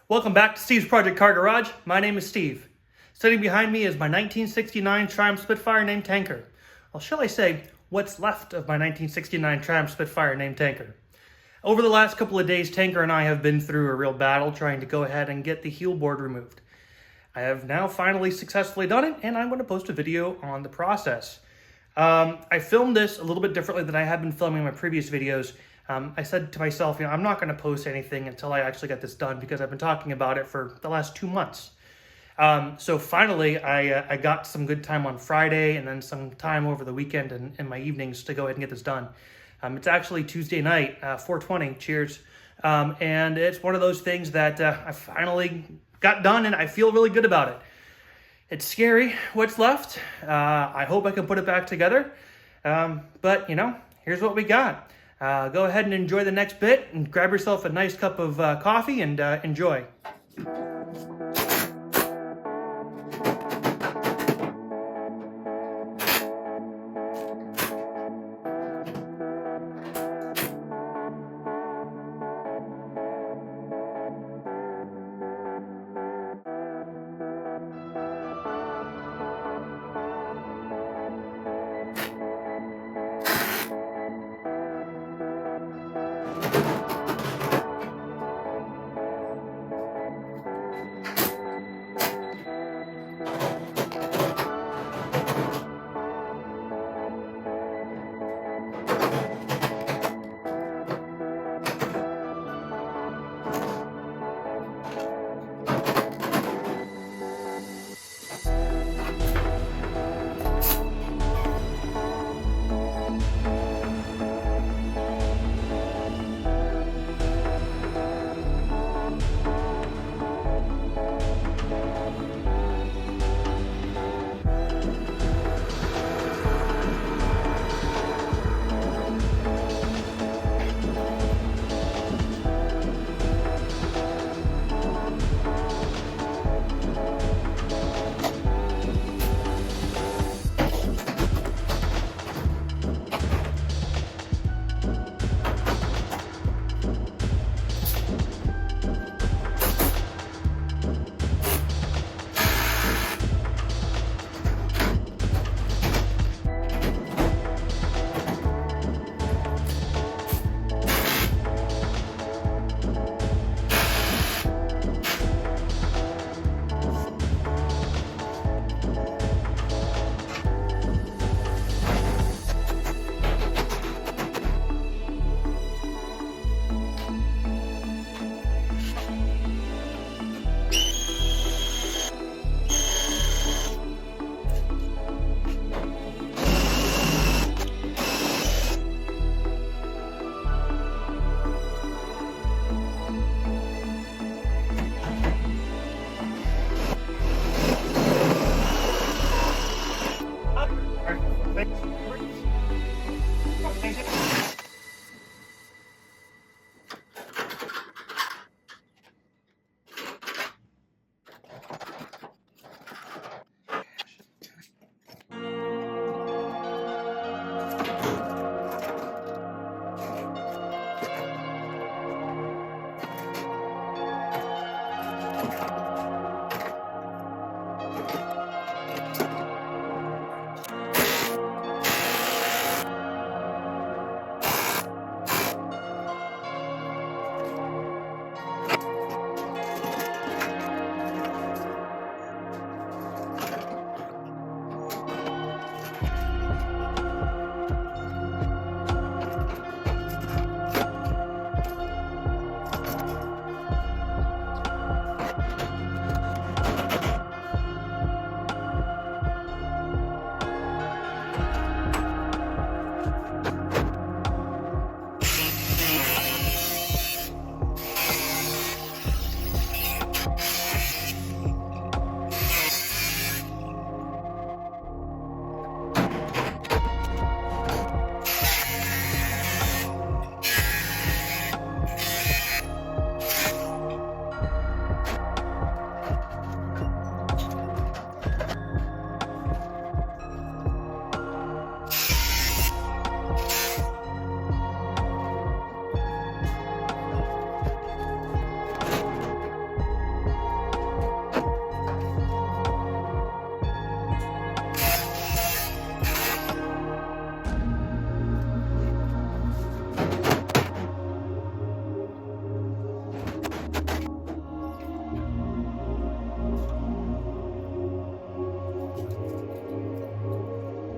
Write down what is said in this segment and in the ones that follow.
Welcome back to Steve's Project Car Garage. My name is Steve. Sitting behind me is my 1969 Triumph Spitfire named Tanker. Well, shall I say, what's left of my 1969 Triumph Spitfire named Tanker. Over the last couple of days, Tanker and I have been through a real battle trying to go ahead and get the Heelboard removed. I have now finally successfully done it, and I'm going to post a video on the process. I filmed this a little bit differently than I have been filming my previous videos. I said to myself, I'm not going to post anything until I actually get this done because I've been talking about it for the last 2 months. So finally, I got some good time on Friday and then some time over the weekend and in my evenings to go ahead and get this done. It's actually Tuesday night, 4:20, cheers. And it's one of those things that I finally got done and I feel really good about it. It's scary what's left. I hope I can put it back together. But, here's what we got. Go ahead and enjoy the next bit and grab yourself a nice cup of coffee and enjoy.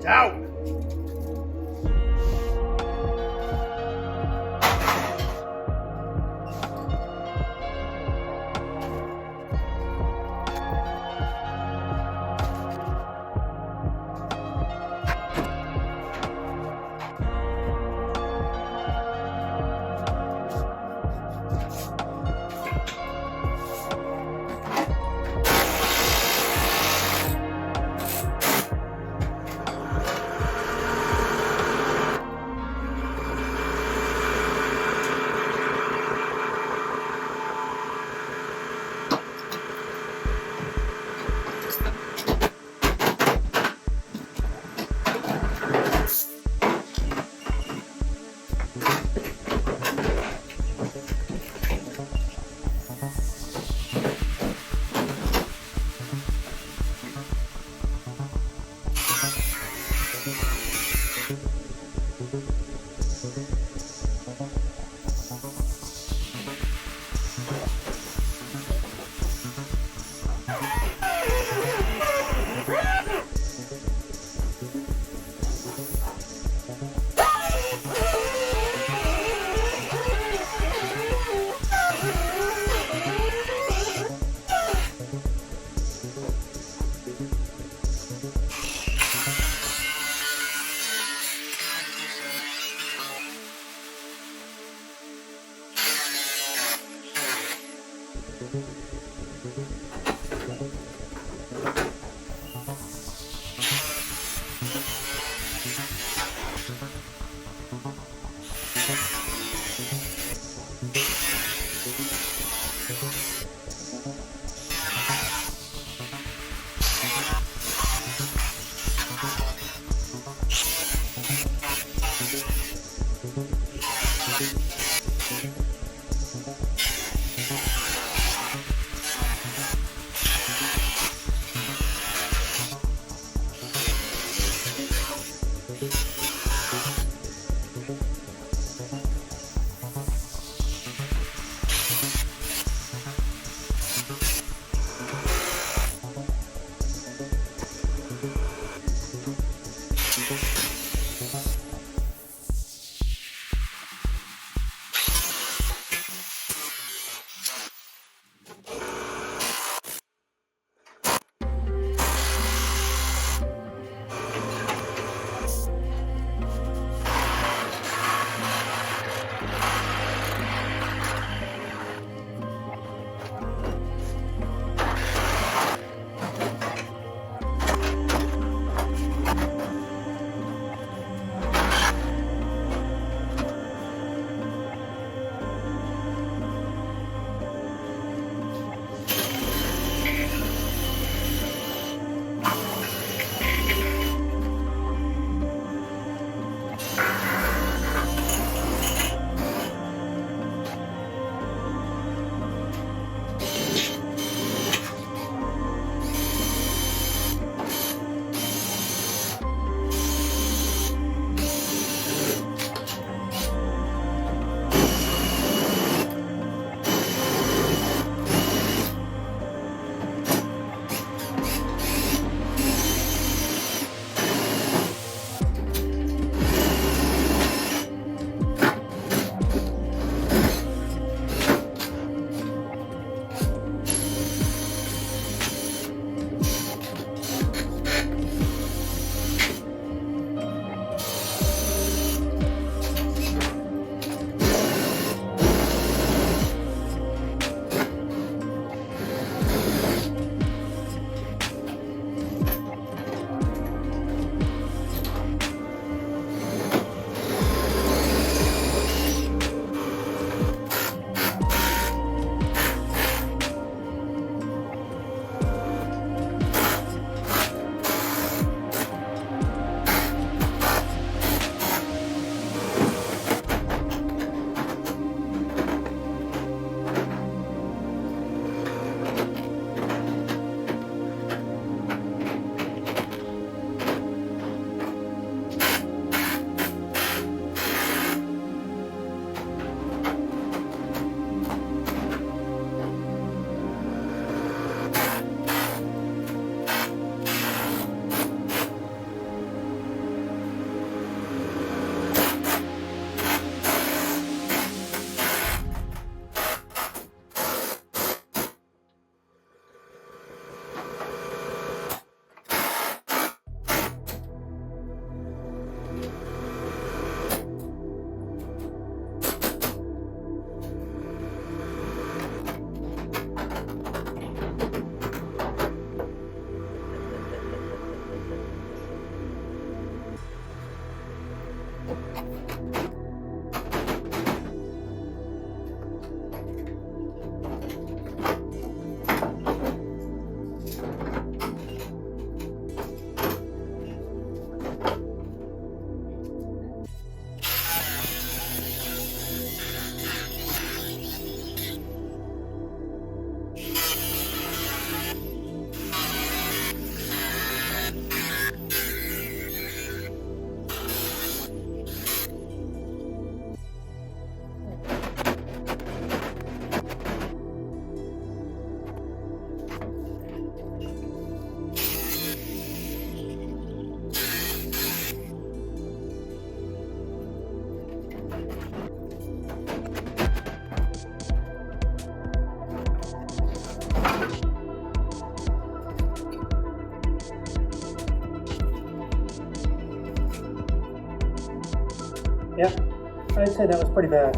Out! Yeah, I'd say that was pretty bad.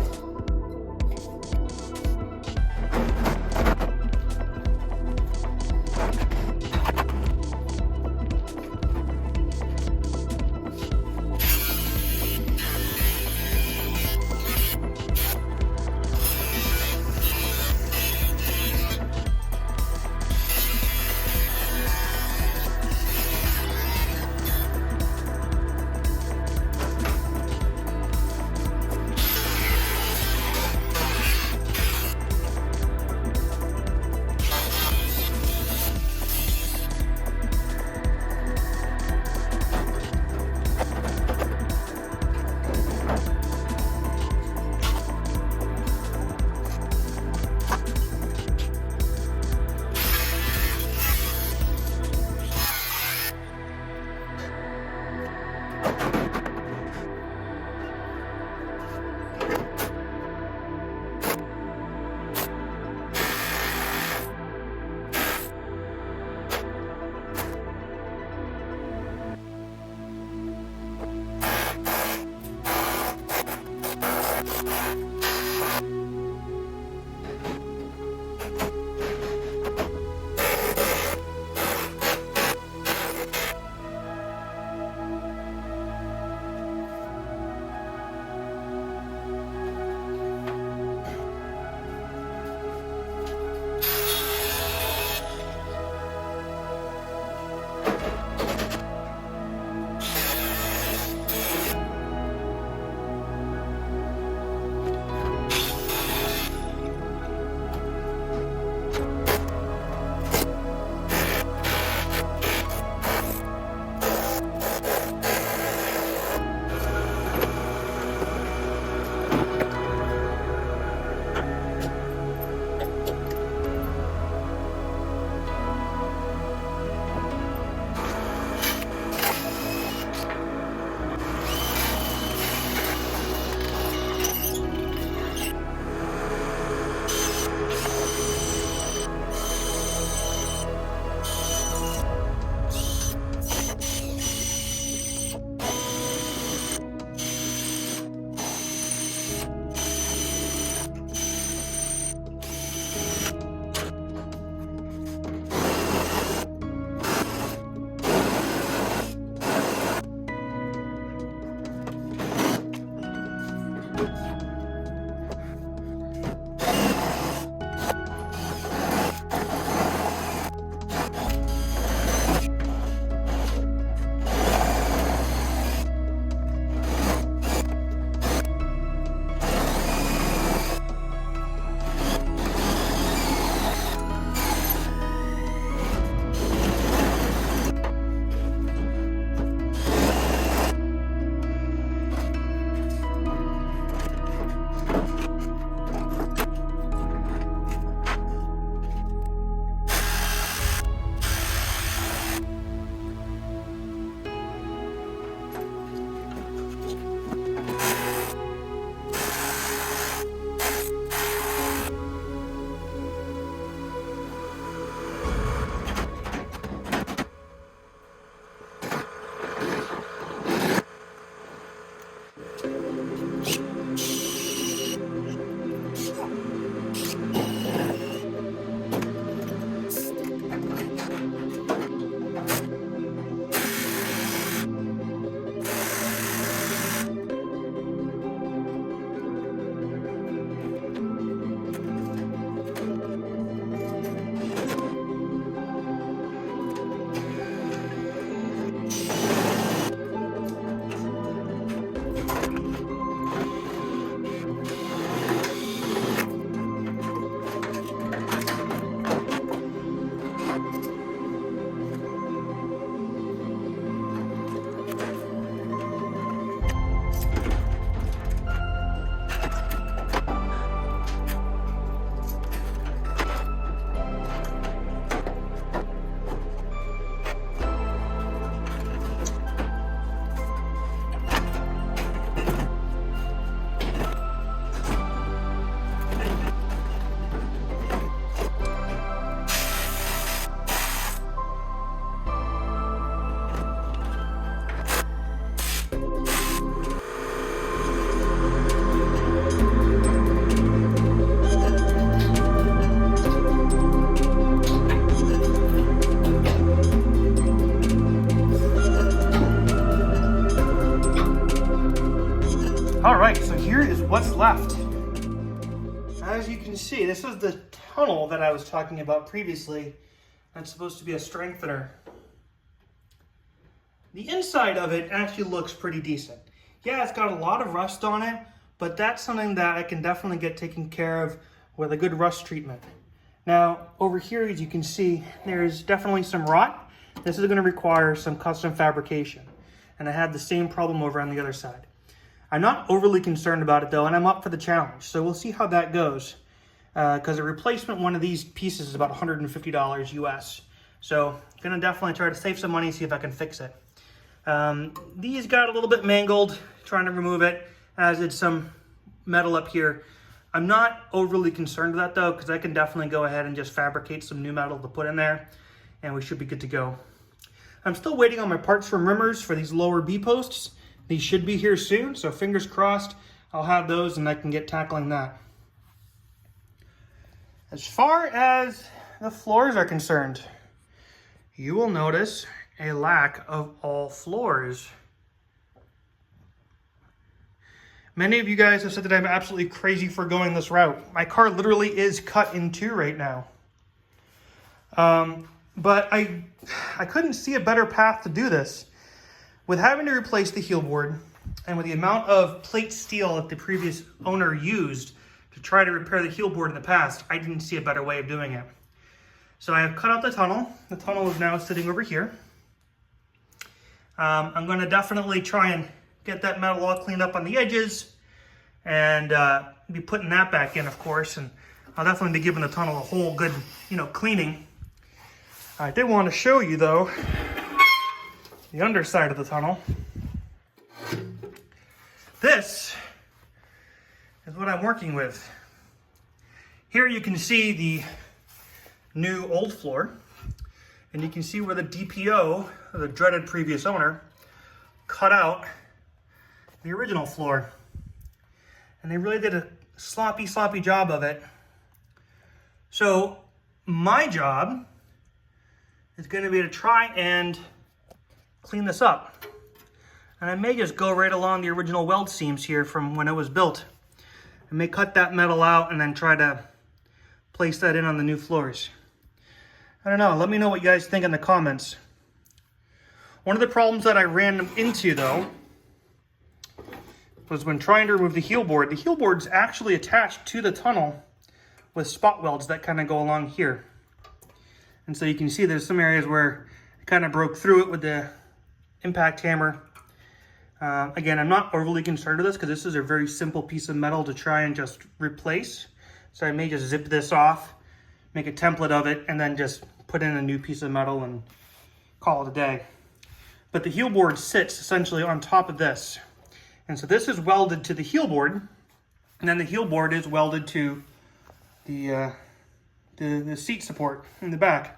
As you can see, this is the tunnel that I was talking about previously. That's supposed to be a strengthener. The inside of it actually looks pretty decent. Yeah, it's got a lot of rust on it, but that's something that I can definitely get taken care of with a good rust treatment. Now, over here, as you can see, there's definitely some rot. This is going to require some custom fabrication. And I had the same problem over on the other side. I'm not overly concerned about it though, and I'm up for the challenge. So we'll see how that goes. Because a replacement one of these pieces is about $150 US. So I'm going to definitely try to save some money and see if I can fix it. These got a little bit mangled, trying to remove it, as did some metal up here. I'm not overly concerned with that though, because I can definitely go ahead and just fabricate some new metal to put in there, and we should be good to go. I'm still waiting on my parts from Rimmers for these lower B-posts. These should be here soon, so fingers crossed I'll have those and I can get tackling that. As far as the floors are concerned, you will notice a lack of all floors. Many of you guys have said that I'm absolutely crazy for going this route. My car literally is cut in two right now. But I couldn't see a better path to do this. With having to replace the heel board and with the amount of plate steel that the previous owner used to try to repair the heel board in the past, I didn't see a better way of doing it. So I have cut out the tunnel. The tunnel is now sitting over here. I'm going to definitely try and get that metal all cleaned up on the edges and be putting that back in, of course. And I'll definitely be giving the tunnel a whole good, cleaning. I did want to show you though the underside of the tunnel. This is what I'm working with. Here you can see the new old floor, and you can see where the DPO, the dreaded previous owner, cut out the original floor. And they really did a sloppy job of it. So my job is going to be to try and clean this up. And I may just go right along the original weld seams here from when it was built. I may cut that metal out and then try to place that in on the new floors. I don't know, let me know what you guys think in the comments. One of the problems that I ran into though was when trying to remove the heel board. The heel board's actually attached to the tunnel with spot welds that kind of go along here. And so you can see there's some areas where I kind of broke through it with the impact hammer. Again, I'm not overly concerned with this because this is a very simple piece of metal to try and just replace. So I may just zip this off, make a template of it, and then just put in a new piece of metal and call it a day. But the heel board sits essentially on top of this. And so this is welded to the heel board, and then the heel board is welded to the seat support in the back.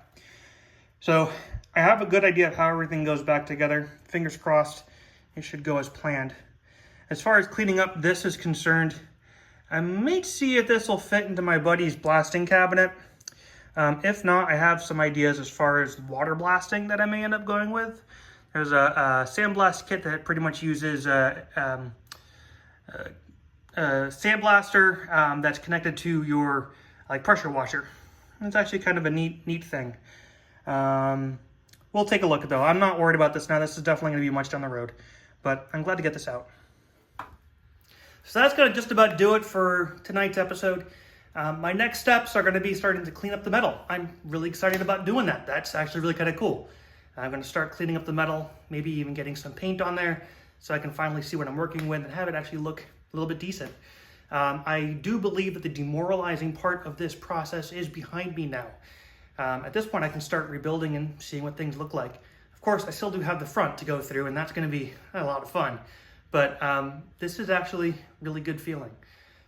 So I have a good idea of how everything goes back together. Fingers crossed, it should go as planned. As far as cleaning up this is concerned, I might see if this will fit into my buddy's blasting cabinet. If not, I have some ideas as far as water blasting that I may end up going with. There's a sandblast kit that pretty much uses a sandblaster that's connected to your pressure washer. It's actually kind of a neat thing. We'll take a look though. I'm not worried about this now. This is definitely going to be much down the road, but I'm glad to get this out. So that's going to just about do it for tonight's episode. My next steps are going to be starting to clean up the metal. I'm really excited about doing that. That's actually really kind of cool. I'm going to start cleaning up the metal, maybe even getting some paint on there so I can finally see what I'm working with and have it actually look a little bit decent. I do believe that the demoralizing part of this process is behind me now. At this point, I can start rebuilding and seeing what things look like. Of course, I still do have the front to go through, and that's going to be a lot of fun. But this is actually really good feeling.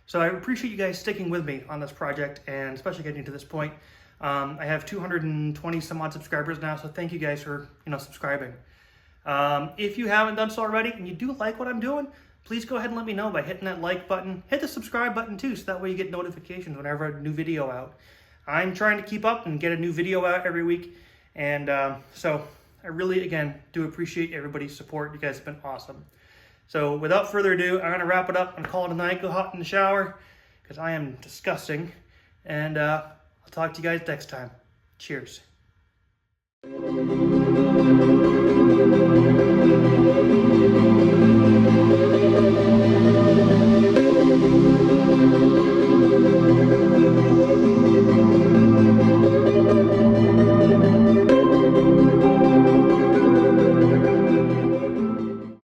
So I appreciate you guys sticking with me on this project, and especially getting to this point. I have 220 some odd subscribers now, so thank you guys for subscribing. If you haven't done so already, and you do like what I'm doing, please go ahead and let me know by hitting that like button. Hit the subscribe button too, so that way you get notifications whenever a new video out. I'm trying to keep up and get a new video out every week, and so I really, again, do appreciate everybody's support. You guys have been awesome. So without further ado, I'm going to wrap it up and call it a night, go hot in the shower, because I am disgusting. And I'll talk to you guys next time. Cheers.